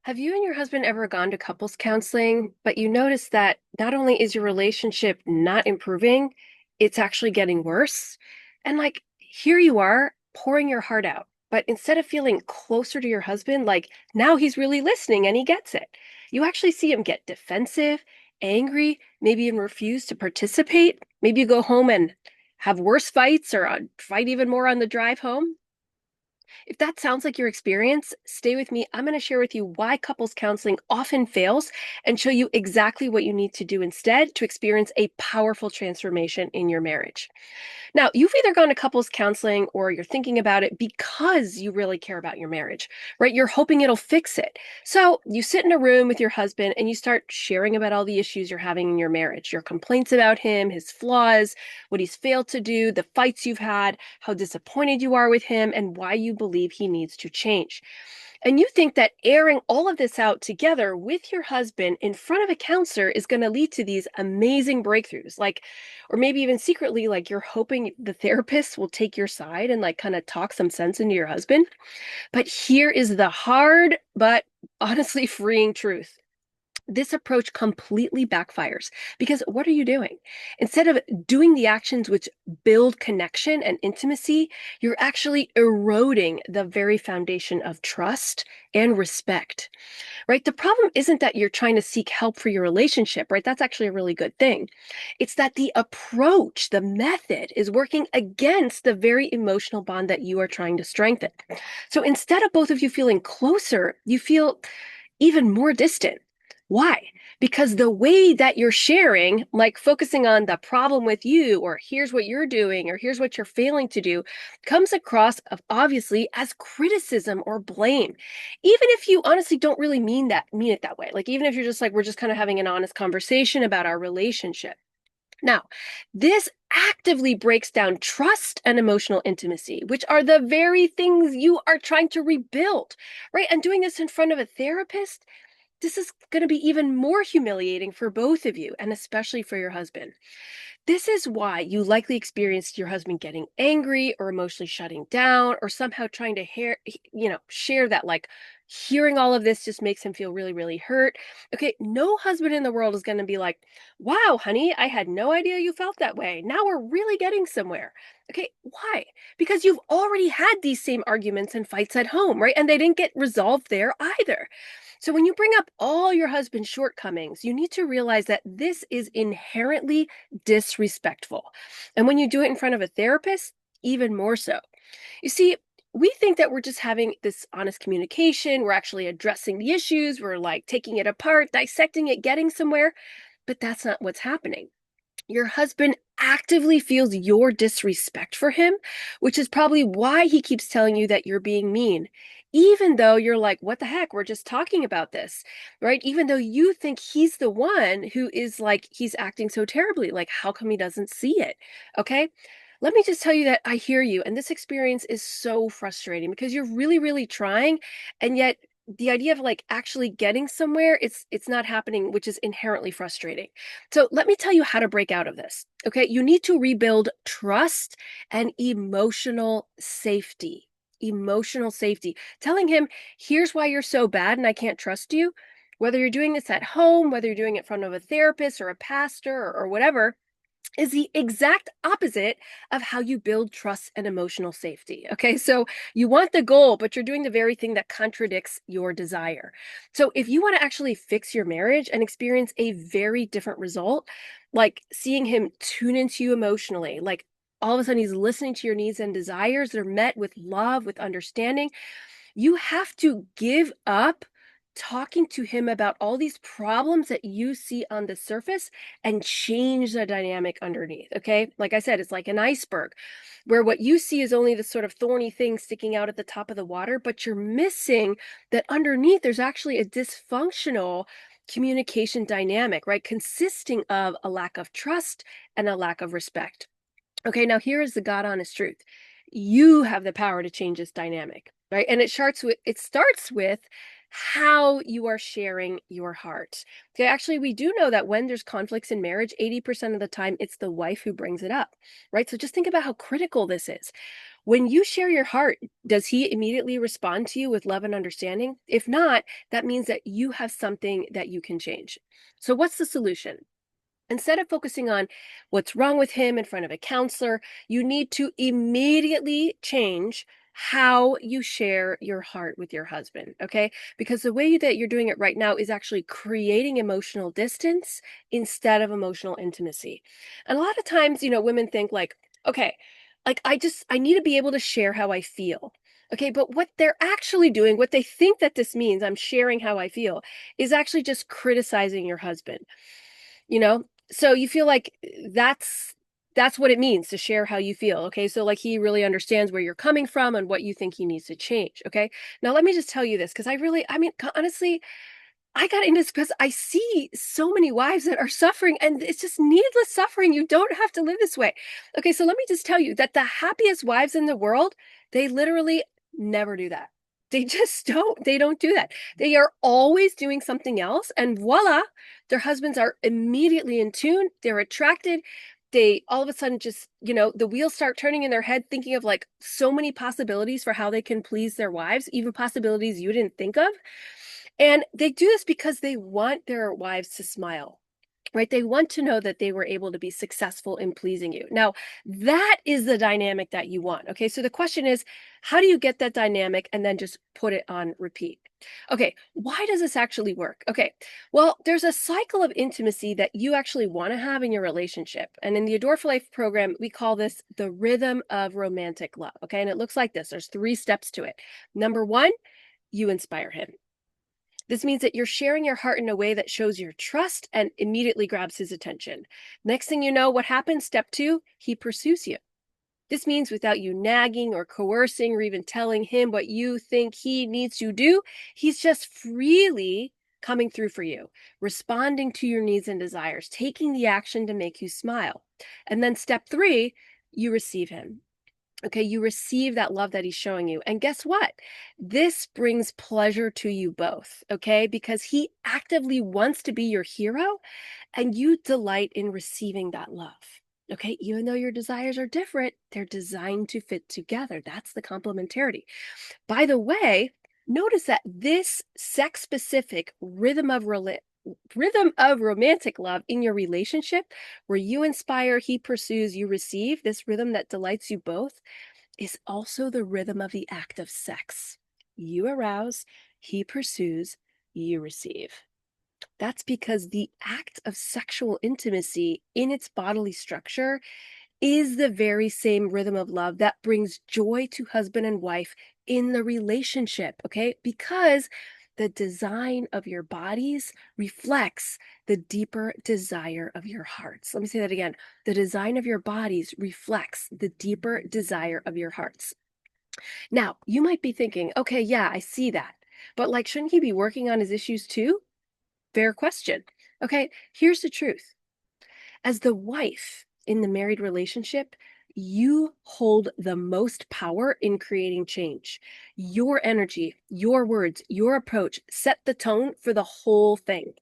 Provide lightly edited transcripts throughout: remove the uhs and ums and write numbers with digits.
Have you and your husband ever gone to couples counseling, but you notice that not only is your relationship not improving, it's actually getting worse? And here you are pouring your heart out, but instead of feeling closer to your husband, now he's really listening and he gets it. You actually see him get defensive, angry, maybe even refuse to participate. Maybe you go home and have worse fights or fight even more on the drive home. If that sounds like your experience, stay with me. I'm going to share with you why couples counseling often fails and show you exactly what you need to do instead to experience a powerful transformation in your marriage. Now, you've either gone to couples counseling or you're thinking about it because you really care about your marriage, right? You're hoping it'll fix it. So you sit in a room with your husband and you start sharing about all the issues you're having in your marriage, your complaints about him, his flaws, what he's failed to do, the fights you've had, how disappointed you are with him, and why you believe he needs to change. And you think that airing all of this out together with your husband in front of a counselor is going to lead to these amazing breakthroughs. Or maybe even secretly, you're hoping the therapist will take your side and kind of talk some sense into your husband. But here is the hard, but honestly freeing truth. This approach completely backfires because what are you doing? Instead of doing the actions which build connection and intimacy, you're actually eroding the very foundation of trust and respect, right? The problem isn't that you're trying to seek help for your relationship, right? That's actually a really good thing. It's that the approach, the method is working against the very emotional bond that you are trying to strengthen. So instead of both of you feeling closer, you feel even more distant. Why? Because the way that you're sharing, like focusing on the problem with you, or here's what you're doing, or here's what you're failing to do, comes across obviously as criticism or blame. Even if you honestly don't really mean it that way. Like even if you're just like, we're just kind of having an honest conversation about our relationship. Now, this actively breaks down trust and emotional intimacy, which are the very things you are trying to rebuild, right? And doing this in front of a therapist, this is going to be even more humiliating for both of you, and especially for your husband. This is why you likely experienced your husband getting angry or emotionally shutting down or somehow trying to share that hearing all of this just makes him feel really, really hurt. Okay, no husband in the world is going to be like, "Wow, honey, I had no idea you felt that way. Now we're really getting somewhere." Okay, why? Because you've already had these same arguments and fights at home, right? And they didn't get resolved there either. So when you bring up all your husband's shortcomings, you need to realize that this is inherently disrespectful. And when you do it in front of a therapist, even more so. You see, we think that we're just having this honest communication, we're actually addressing the issues, we're taking it apart, dissecting it, getting somewhere, but that's not what's happening. Your husband actively feels your disrespect for him, which is probably why he keeps telling you that you're being mean. Even though you're like, what the heck? We're just talking about this, right? Even though you think he's the one who is he's acting so terribly. Like, how come he doesn't see it? Okay. Let me just tell you that I hear you. And this experience is so frustrating because you're really, really trying. And yet, the idea of actually getting somewhere, it's not happening, which is inherently frustrating. So let me tell you how to break out of this. Okay. You need to rebuild trust and emotional safety. Emotional safety. Telling him, here's why you're so bad and I can't trust you. Whether you're doing this at home, whether you're doing it in front of a therapist or a pastor or whatever, is the exact opposite of how you build trust and emotional safety. Okay, so you want the goal, but you're doing the very thing that contradicts your desire. So if you want to actually fix your marriage and experience a very different result, like seeing him tune into you emotionally, like all of a sudden he's listening to your needs and desires that are met with love, with understanding, you have to give up talking to him about all these problems that you see on the surface and change the dynamic underneath. Okay. Like I said, it's like an iceberg where what you see is only the sort of thorny thing sticking out at the top of the water, but you're missing that underneath there's actually a dysfunctional communication dynamic, right? Consisting of a lack of trust and a lack of respect. Okay, now here is the God honest truth. You have the power to change this dynamic, right? And it starts with how you are sharing your heart. Okay, actually, we do know that when there's conflicts in marriage, 80% of the time it's the wife who brings it up, right? So just think about how critical this is. When you share your heart, does he immediately respond to you with love and understanding? If not, that means that you have something that you can change. So, what's the solution? Instead of focusing on what's wrong with him in front of a counselor, you need to immediately change how you share your heart with your husband, okay? Because the way that you're doing it right now is actually creating emotional distance instead of emotional intimacy. And a lot of times, women think like, okay, like I need to be able to share how I feel. Okay, but what they're actually doing, what they think that this means, I'm sharing how I feel, is actually just criticizing your husband. You know? So you feel like that's what it means to share how you feel, okay? So, like, he really understands where you're coming from and what you think he needs to change, okay? Now let me just tell you this, because I mean, honestly, I got into this because I see so many wives that are suffering, and it's just needless suffering. You don't have to live this way. Okay, so let me just tell you that the happiest wives in the world, they literally never do that. They don't do that. They are always doing something else, and voila, their husbands are immediately in tune. They're attracted. They all of a sudden just, the wheels start turning in their head, thinking of like so many possibilities for how they can please their wives, even possibilities you didn't think of. And they do this because they want their wives to smile, right? They want to know that they were able to be successful in pleasing you. Now, that is the dynamic that you want. Okay. So the question is, how do you get that dynamic and then just put it on repeat? Okay. Why does this actually work? Okay. Well, there's a cycle of intimacy that you actually want to have in your relationship. And in the Adore for Life program, we call this the rhythm of romantic love. Okay. And it looks like this. There's 3 steps to it. Number 1, you inspire him. This means that you're sharing your heart in a way that shows your trust and immediately grabs his attention. Next thing you know, what happens? Step 2, he pursues you. This means without you nagging or coercing or even telling him what you think he needs to do, he's just freely coming through for you, responding to your needs and desires, taking the action to make you smile. And then step 3, you receive him. Okay, you receive that love that he's showing you. And guess what? This brings pleasure to you both, okay? Because he actively wants to be your hero and you delight in receiving that love. Okay, even though your desires are different, they're designed to fit together. That's the complementarity. By the way, notice that this sex specific rhythm of romantic love in your relationship, where you inspire, he pursues, you receive, this rhythm that delights you both, is also the rhythm of the act of sex. You arouse, he pursues, you receive. That's because the act of sexual intimacy in its bodily structure is the very same rhythm of love that brings joy to husband and wife in the relationship, okay? Because the design of your bodies reflects the deeper desire of your hearts. Let me say that again. The design of your bodies reflects the deeper desire of your hearts. Now, you might be thinking, okay, yeah, I see that. But like, shouldn't he be working on his issues too? Fair question. Okay, here's the truth. As the wife in the married relationship, you hold the most power in creating change. Your energy, your words, your approach set the tone for the whole thing,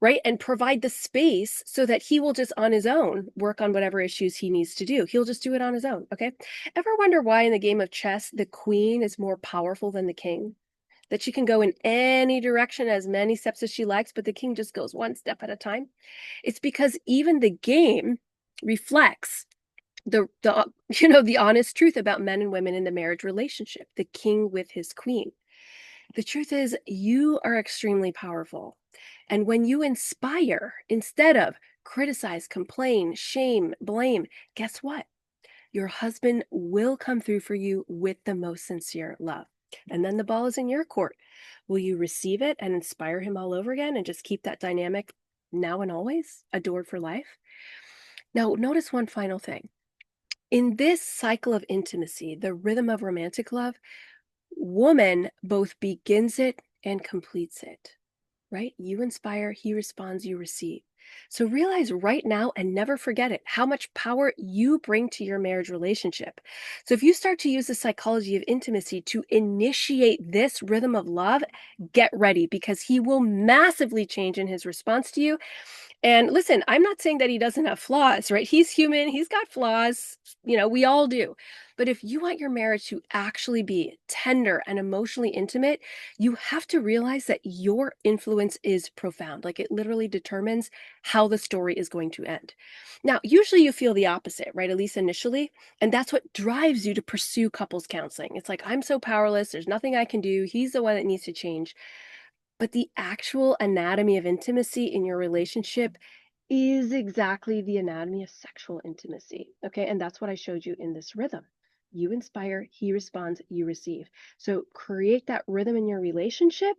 right? And provide the space so that he will just on his own work on whatever issues he needs to do. He'll just do it on his own. Okay. Ever wonder why in the game of chess, the queen is more powerful than the king? That she can go in any direction, as many steps as she likes, but the king just goes one step at a time. It's because even the game reflects the the honest truth about men and women in the marriage relationship, the king with his queen. The truth is, you are extremely powerful. And when you inspire instead of criticize, complain, shame, blame, guess what? Your husband will come through for you with the most sincere love. And then the ball is in your court. Will you receive it and inspire him all over again and just keep that dynamic now and always adored for life? Now, notice one final thing. In this cycle of intimacy, the rhythm of romantic love, woman both begins it and completes it, right? You inspire, he responds, you receive. So realize right now and never forget it, how much power you bring to your marriage relationship. So if you start to use the psychology of intimacy to initiate this rhythm of love, get ready because he will massively change in his response to you. And listen, I'm not saying that he doesn't have flaws, right? He's human, he's got flaws, we all do. But if you want your marriage to actually be tender and emotionally intimate, you have to realize that your influence is profound. Like it literally determines how the story is going to end. Now, usually you feel the opposite, right? At least initially. And that's what drives you to pursue couples counseling. It's like, I'm so powerless. There's nothing I can do. He's the one that needs to change. But the actual anatomy of intimacy in your relationship is exactly the anatomy of sexual intimacy. Okay. And that's what I showed you in this rhythm. You inspire, he responds, you receive. So create that rhythm in your relationship,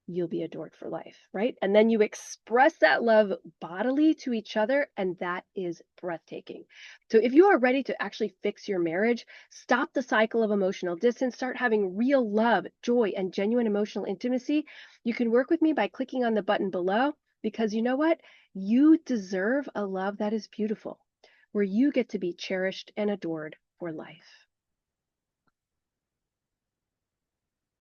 you'll be adored for life, right? And then you express that love bodily to each other, and that is breathtaking. So if you are ready to actually fix your marriage, stop the cycle of emotional distance, start having real love, joy, and genuine emotional intimacy, you can work with me by clicking on the button below, because you know what? You deserve a love that is beautiful, where you get to be cherished and adored for life.